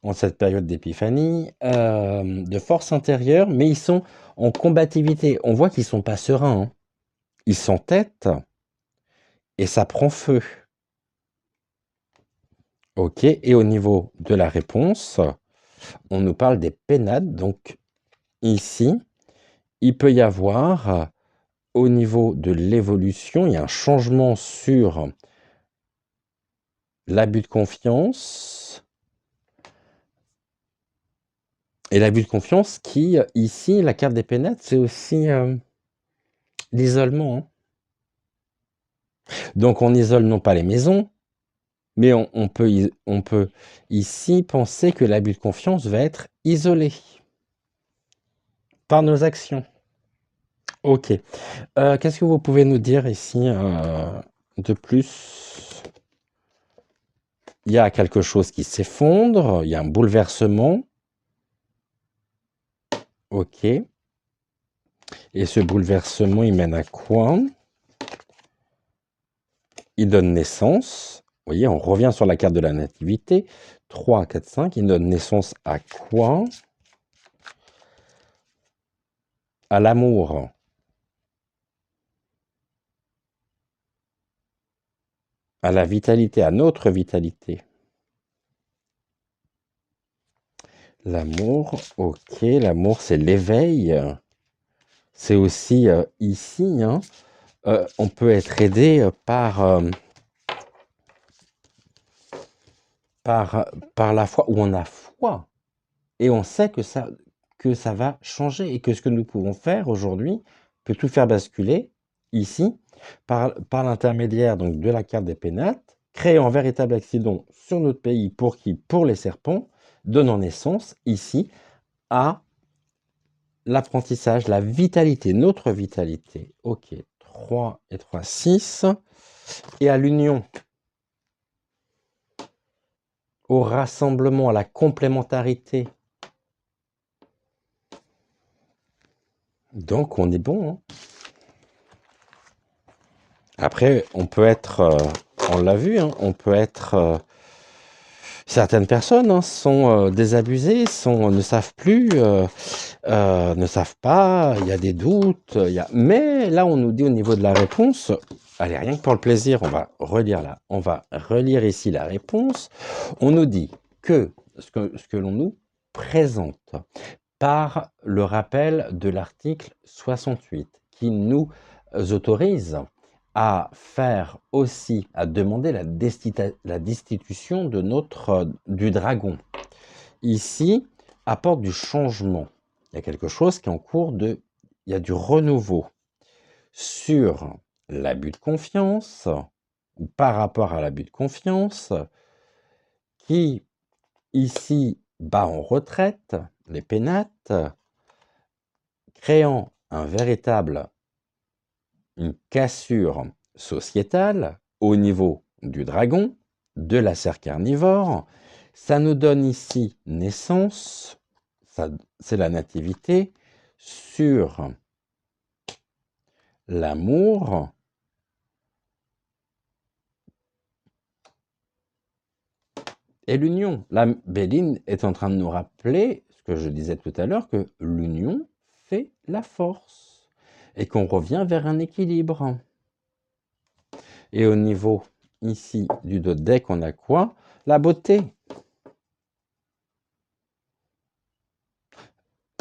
en cette période d'épiphanie, de force intérieure, mais ils sont en combativité. On voit qu'ils sont pas sereins, hein. Ils s'entêtent et ça prend feu. Ok, et au niveau de la réponse, on nous parle des pénades. Donc ici, il peut y avoir, au niveau de l'évolution, il y a un changement sur l'abus de confiance. Et l'abus de confiance qui, ici, la carte des pénades, c'est aussi l'isolement, hein. Donc on isole non pas les maisons, mais on peut ici penser que l'abus de confiance va être isolé par nos actions. Ok. Qu'est-ce que vous pouvez nous dire ici de plus? Il y a quelque chose qui s'effondre, il y a un bouleversement. Ok. Et ce bouleversement, il mène à quoi? Il donne naissance. Vous voyez, on revient sur la carte de la nativité. 3, 4, 5. Il donne naissance à quoi? À l'amour. À la vitalité, à notre vitalité. L'amour, ok. L'amour, c'est l'éveil. C'est aussi ici, hein, on peut être aidé par la foi, où on a foi. Et on sait que ça va changer et que ce que nous pouvons faire aujourd'hui peut tout faire basculer ici par l'intermédiaire donc de la carte des pénates, créer un véritable accident sur notre pays pour qui? Pour les serpents, donnant naissance ici à l'apprentissage, la vitalité, notre vitalité. Ok, 3 et 3, 6. Et à l'union, au rassemblement, à la complémentarité. Donc on est bon, hein. Après, on peut être, on l'a vu, hein, on peut être... certaines personnes sont désabusées, ne savent plus, ne savent pas, il y a des doutes, mais là on nous dit au niveau de la réponse, allez, rien que pour le plaisir, on va relire là, on va relire ici la réponse. On nous dit que ce que l'on nous présente par le rappel de l'article 68 qui nous autorise à faire aussi, à demander la destitution de du dragon. Ici, apporte du changement. Il y a quelque chose qui est en cours il y a du renouveau sur l'abus de confiance, ou par rapport à l'abus de confiance, qui ici bat en retraite les pénates, créant une cassure sociétale au niveau du dragon, de la serre carnivore. Ça nous donne ici naissance, c'est la nativité, sur l'amour et l'union. La Béline est en train de nous rappeler ce que je disais tout à l'heure, que l'union fait la force et qu'on revient vers un équilibre. Et au niveau ici du dodeck, on a quoi? La beauté.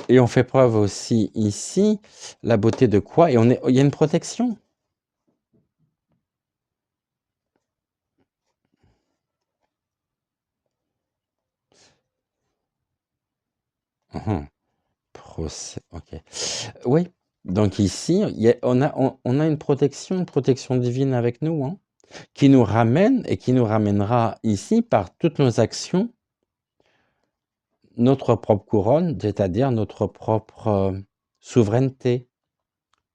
Et on fait preuve aussi ici, la beauté de quoi? Et il y a une protection. OK. Oui, donc ici, on a une protection divine avec nous, hein, qui nous ramène et qui nous ramènera ici par toutes nos actions, notre propre couronne, c'est-à-dire notre propre, souveraineté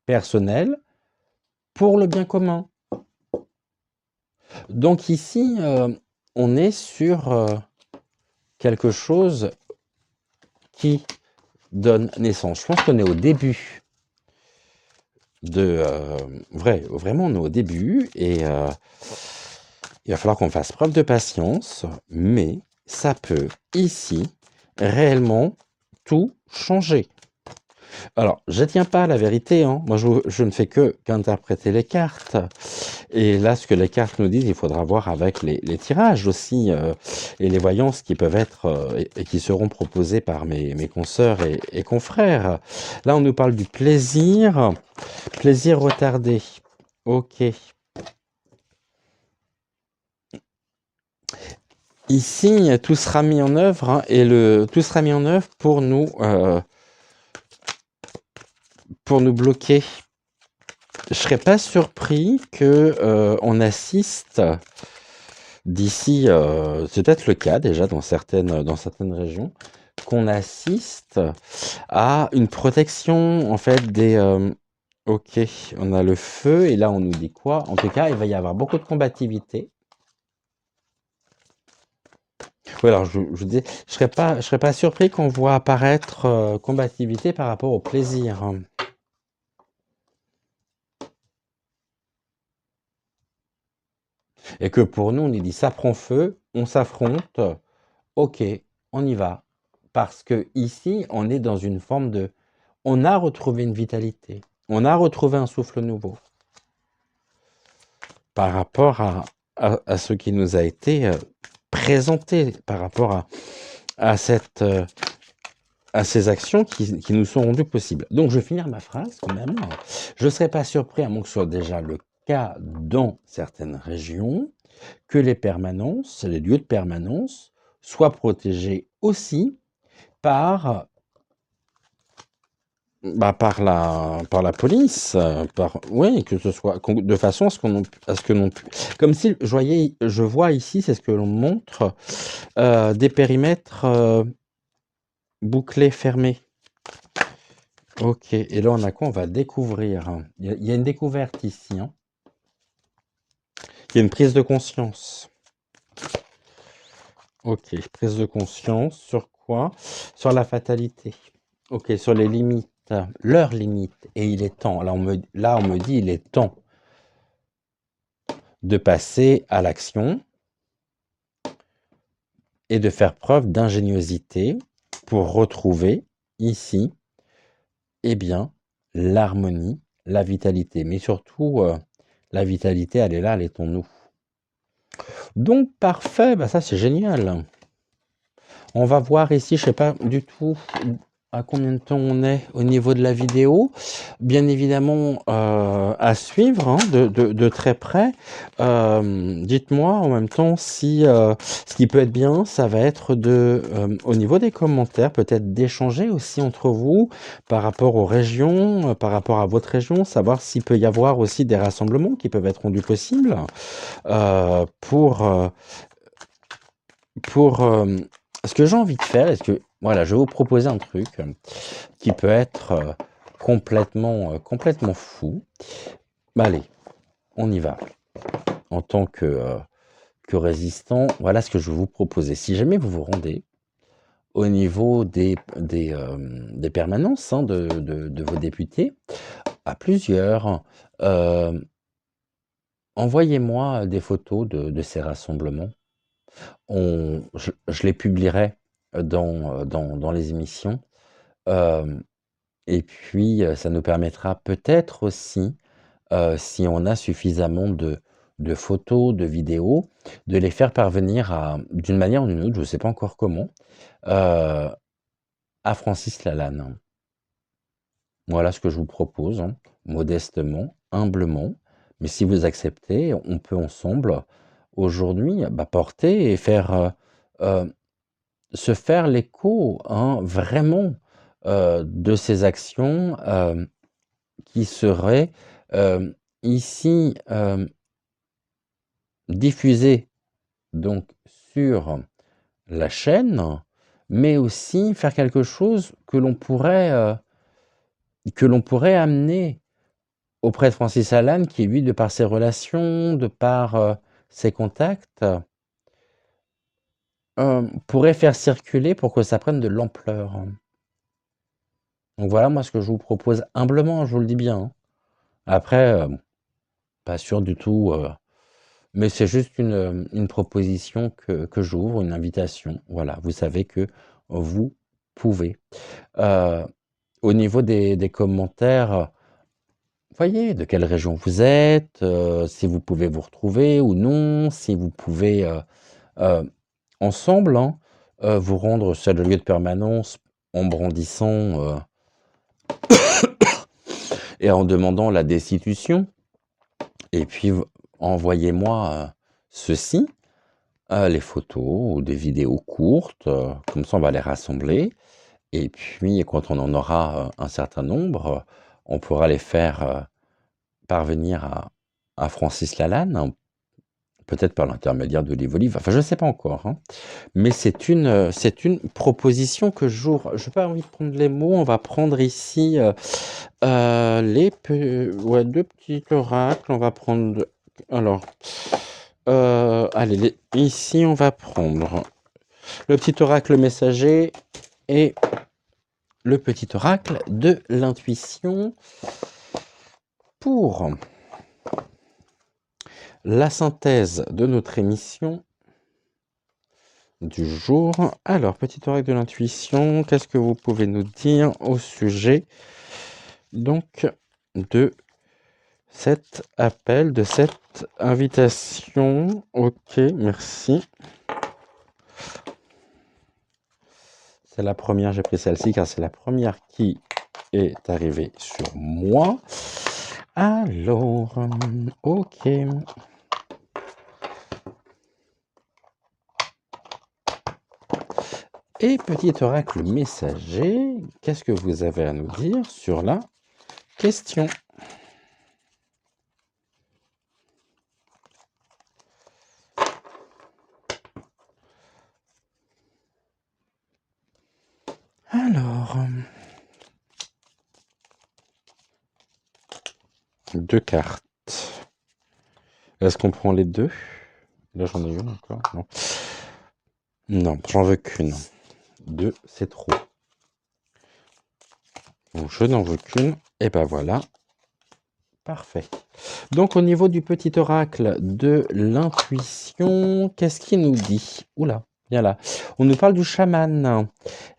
personnelle pour le bien commun. Donc ici, on est sur, quelque chose qui donne naissance. Je pense qu'on est au début de, vraiment on est au début et il va falloir qu'on fasse preuve de patience, mais ça peut ici réellement tout changer. Alors, je tiens pas à la vérité, hein. Moi je ne fais qu'interpréter les cartes. Et là, ce que les cartes nous disent, il faudra voir avec les tirages aussi, et les voyances qui peuvent être, et qui seront proposées par mes consoeurs et confrères. Là, on nous parle du plaisir, plaisir retardé. OK. Ici, tout sera mis en œuvre, hein, et tout sera mis en œuvre pour nous bloquer. Je serais pas surpris que on assiste d'ici, c'est peut-être le cas déjà dans certaines régions, qu'on assiste à une protection en fait des. Ok, on a le feu et là on nous dit quoi? En tout cas, il va y avoir beaucoup de combativité. Oui, alors je dis, je serais pas surpris qu'on voit apparaître combativité par rapport au plaisir. Et que pour nous, on nous dit ça prend feu, on s'affronte, ok, on y va. Parce que ici, on est dans une forme de. On a retrouvé une vitalité, on a retrouvé un souffle nouveau par rapport à ce qui nous a été présenté, par rapport à ces actions qui nous sont rendues possibles. Donc, je vais finir ma phrase quand même. Je ne serais pas surpris, à moins que ce soit déjà le cas dans certaines régions, que les permanences, les lieux de permanence, soient protégés aussi par, par la police, oui, que ce soit de façon à ce que non plus. Comme si je vois ici, c'est ce que l'on montre, des périmètres bouclés, fermés. Ok, et là on a quoi? On va découvrir. Il y a une découverte ici. Hein. Il y a une prise de conscience. Ok, prise de conscience sur quoi? Sur la fatalité. Ok, sur les limites, leurs limites. Et il est temps. Là, on me dit, il est temps de passer à l'action et de faire preuve d'ingéniosité pour retrouver ici, eh bien, l'harmonie, la vitalité. Mais surtout, la vitalité, elle est là, elle est en nous. Donc, parfait, ça c'est génial. On va voir ici, je ne sais pas du tout à combien de temps on est au niveau de la vidéo. Bien évidemment, à suivre hein, de très près. Dites-moi en même temps si ce qui peut être bien, ça va être au niveau des commentaires, peut-être d'échanger aussi entre vous par rapport aux régions, par rapport à votre région, savoir s'il peut y avoir aussi des rassemblements qui peuvent être rendus possibles pour ce que j'ai envie de faire, voilà, je vais vous proposer un truc qui peut être complètement fou. Allez, on y va. En tant que résistant, voilà ce que je vais vous proposer. Si jamais vous vous rendez au niveau des permanences hein, de vos députés, à plusieurs, envoyez-moi des photos de ces rassemblements. Je les publierai dans les émissions. Et puis, ça nous permettra peut-être aussi, si on a suffisamment de photos, de vidéos, de les faire parvenir d'une manière ou d'une autre, je ne sais pas encore comment, à Francis Lalanne. Voilà ce que je vous propose, hein, modestement, humblement. Mais si vous acceptez, on peut ensemble, aujourd'hui, porter et se faire l'écho, hein, vraiment, de ces actions qui seraient ici diffusées donc sur la chaîne, mais aussi faire quelque chose que l'on pourrait amener auprès de Francis Lalanne, qui lui, de par ses relations, de par ses contacts, pourrait faire circuler pour que ça prenne de l'ampleur. Donc voilà, moi, ce que je vous propose humblement, je vous le dis bien, hein. Après, pas sûr du tout, mais c'est juste une proposition que j'ouvre, une invitation. Voilà, vous savez que vous pouvez. Au niveau des commentaires, voyez de quelle région vous êtes, si vous pouvez vous retrouver ou non, si vous pouvez ensemble, hein, vous rendre sur le lieu de permanence en brandissant et en demandant la destitution. Et puis envoyez-moi ceci, les photos ou des vidéos courtes, comme ça on va les rassembler. Et puis quand on en aura un certain nombre, on pourra les faire parvenir à Francis Lalanne, hein, peut-être par l'intermédiaire d'Olive Olive, enfin je ne sais pas encore, hein. Mais c'est une proposition que j'ouvre. Je n'ai pas envie de prendre les mots, on va prendre ici deux petits oracles, on va prendre... Alors, allez, ici on va prendre le petit oracle messager et le petit oracle de l'intuition pour la synthèse de notre émission du jour. Alors, petit oracle de l'intuition, qu'est-ce que vous pouvez nous dire au sujet donc de cet appel, de cette invitation? Ok, merci. C'est la première, j'ai pris celle-ci car c'est la première qui est arrivée sur moi. Alors, ok. Et petit oracle messager, qu'est-ce que vous avez à nous dire sur la question? Alors, deux cartes. Est-ce qu'on prend les deux? Là, j'en ai une encore. Non, non, j'en veux qu'une. Deux, c'est trop. Donc, je n'en veux qu'une. Et ben voilà. Parfait. Donc, au niveau du petit oracle de l'intuition, qu'est-ce qu'il nous dit? Oula, bien là. On nous parle du chaman.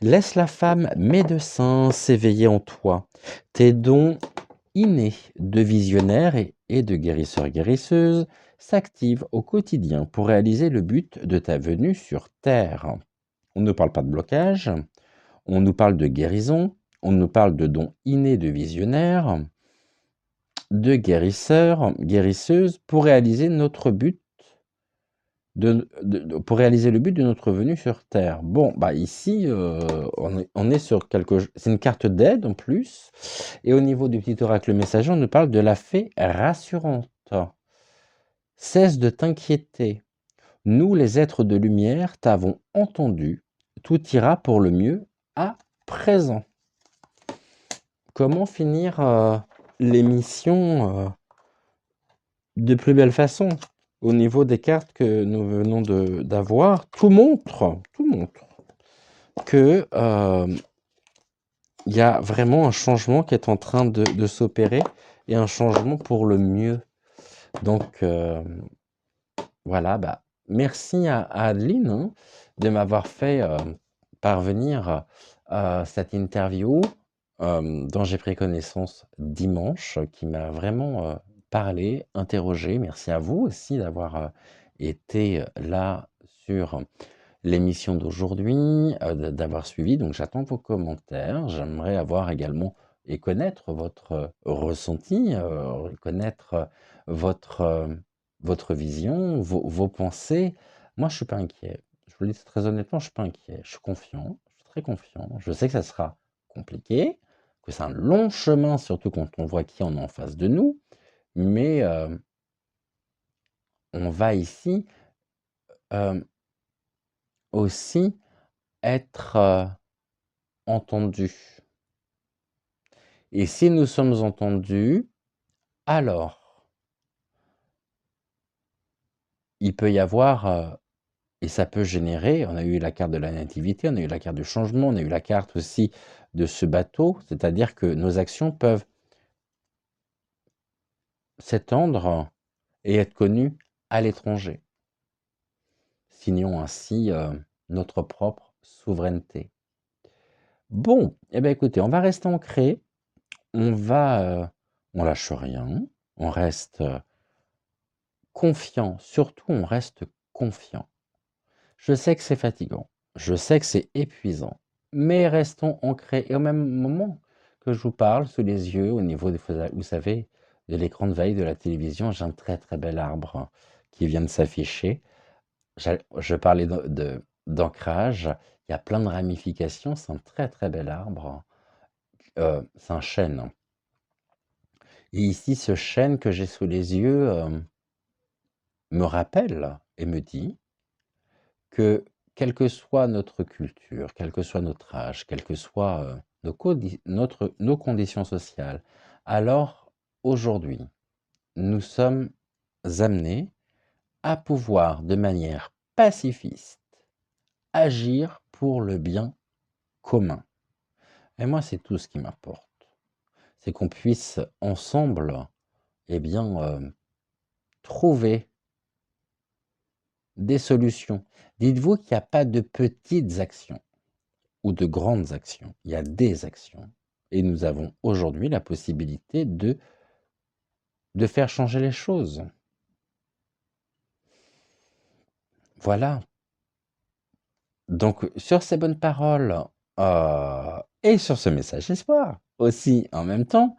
Laisse la femme médecin s'éveiller en toi. Tes dons innés de visionnaire et de guérisseur-guérisseuse s'activent au quotidien pour réaliser le but de ta venue sur Terre. On ne parle pas de blocage, on nous parle de guérison, on nous parle de dons innés de visionnaire, de guérisseur, guérisseuse pour réaliser notre but pour réaliser le but de notre venue sur Terre. Bon, bah ici, on est sur c'est une carte d'aide en plus. Et au niveau du petit oracle messager, on nous parle de la fée rassurante. Cesse de t'inquiéter. Nous, les êtres de lumière, t'avons entendu. Tout ira pour le mieux à présent. Comment finir l'émission de plus belle façon? Au niveau des cartes que nous venons d'avoir, tout montre que y a vraiment un changement qui est en train de s'opérer et un changement pour le mieux. Donc voilà, bah, merci à Adeline, hein, de m'avoir fait parvenir cette interview dont j'ai pris connaissance dimanche, qui m'a vraiment parlé, interrogé. Merci à vous aussi d'avoir été là sur l'émission d'aujourd'hui, d'avoir suivi. Donc j'attends vos commentaires. J'aimerais avoir également et connaître votre ressenti, connaître votre vision, vos pensées. Moi, je suis pas inquiet. Je vous le dis très honnêtement, je suis pas inquiet. Je suis confiant, je suis très confiant. Je sais que ça sera compliqué, que c'est un long chemin, surtout quand on voit qui on a en face de nous, mais on va ici aussi être entendu. Et si nous sommes entendus, alors il peut y avoir, et ça peut générer, on a eu la carte de la nativité, on a eu la carte du changement, on a eu la carte aussi de ce bateau, c'est-à-dire que nos actions peuvent s'étendre et être connues à l'étranger, signant ainsi notre propre souveraineté. Bon, eh bien écoutez, on va rester ancré, on lâche rien, on reste confiant, surtout on reste confiant. Je sais que c'est fatigant, je sais que c'est épuisant, mais restons ancrés. Et au même moment que je vous parle, sous les yeux, au niveau des, vous savez, de l'écran de veille de la télévision, j'ai un très très bel arbre qui vient de s'afficher. Je parlais d'ancrage, il y a plein de ramifications, c'est un très très bel arbre. C'est un chêne. Et ici, ce chêne que j'ai sous les yeux me rappelle et me dit que quelle que soit notre culture, quel que soit notre âge, quelles que soient nos conditions sociales, alors aujourd'hui, nous sommes amenés à pouvoir, de manière pacifiste, agir pour le bien commun. Et moi, c'est tout ce qui m'importe. C'est qu'on puisse ensemble, eh bien, trouver des solutions. Dites-vous qu'il n'y a pas de petites actions ou de grandes actions. Il y a des actions. Et nous avons aujourd'hui la possibilité de faire changer les choses. Voilà. Donc, sur ces bonnes paroles et sur ce message d'espoir aussi en même temps,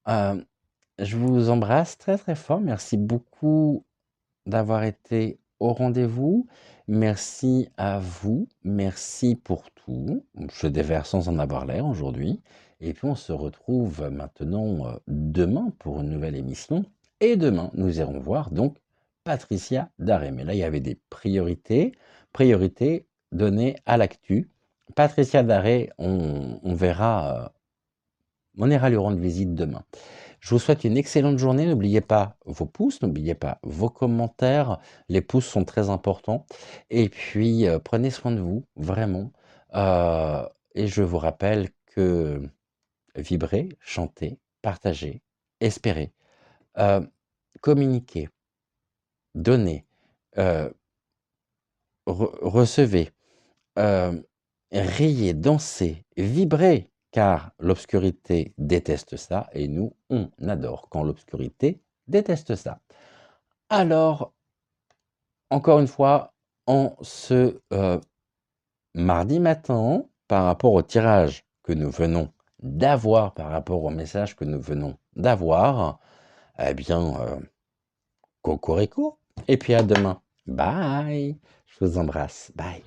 je vous embrasse très très fort. Merci beaucoup d'avoir été au rendez-vous. Merci à vous. Merci pour tout. Je déverse sans en avoir l'air aujourd'hui. Et puis on se retrouve maintenant demain pour une nouvelle émission. Et demain, nous irons voir donc Patricia Daré. Mais là, il y avait des priorités données à l'actu. Patricia Daré, on verra, on ira lui rendre visite demain. Je vous souhaite une excellente journée. N'oubliez pas vos pouces, n'oubliez pas vos commentaires. Les pouces sont très importants. Et puis, prenez soin de vous, vraiment. Et je vous rappelle que vibrer, chanter, partager, espérer, communiquer, donner, recevez, riez, dansez, vibrez, car l'obscurité déteste ça, et nous, on adore quand l'obscurité déteste ça. Alors, encore une fois, en ce mardi matin, par rapport au tirage que nous venons d'avoir, par rapport au message que nous venons d'avoir, eh bien, cocorico, et puis à demain. Bye, je vous embrasse, bye.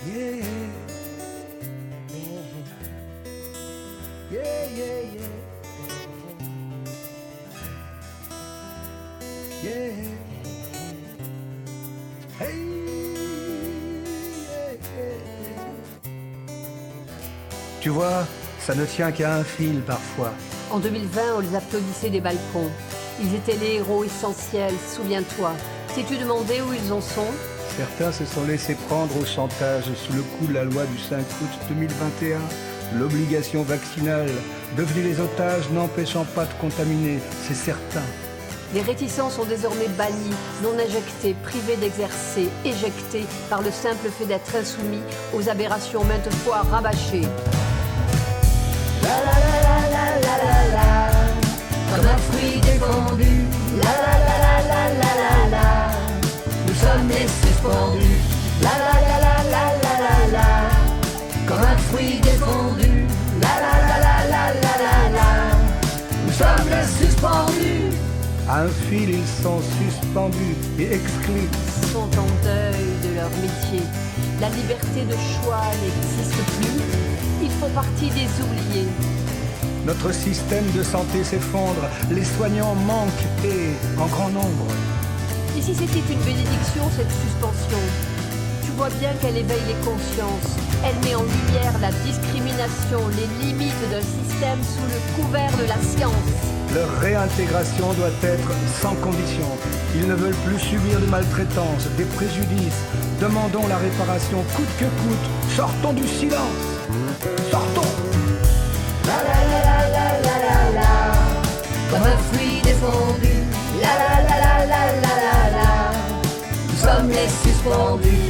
Yeah. Yeah, yeah, yeah. Yeah. Hey. Yeah, yeah. Tu vois, ça ne tient qu'à un fil parfois. En 2020, on les applaudissait des balcons. Ils étaient les héros essentiels, souviens-toi. Sais-tu demander où ils en sont? Certains se sont laissés prendre au chantage sous le coup de la loi du 5 août 2021. L'obligation vaccinale, devenus les otages n'empêchant pas de contaminer, c'est certain. Les réticents sont désormais bannis, non injectés, privés d'exercer, éjectés par le simple fait d'être insoumis aux aberrations maintes fois rabâchées. La la la la la la la la, comme un fruit défendu. La la la la la la la la, nous sommes les suspendus. La la la la la la la la, comme un fruit défendu. La la la la la la la la, nous sommes les suspendus. À un fil, ils sont suspendus et exclus. Ils sont en deuil de leur métier. La liberté de choix n'existe plus. Ils font partie des oubliés. Notre système de santé s'effondre, les soignants manquent et en grand nombre. Et si c'était une bénédiction, cette suspension? Tu vois bien qu'elle éveille les consciences. Elle met en lumière la discrimination, les limites d'un système sous le couvert de la science. Leur réintégration doit être sans condition. Ils ne veulent plus subir de maltraitance, des préjudices. Demandons la réparation coûte que coûte. Sortons du silence. Sortons. La la la la la la la la, comme un fruit défendu. La la la la la la la la, nous sommes les suspendus.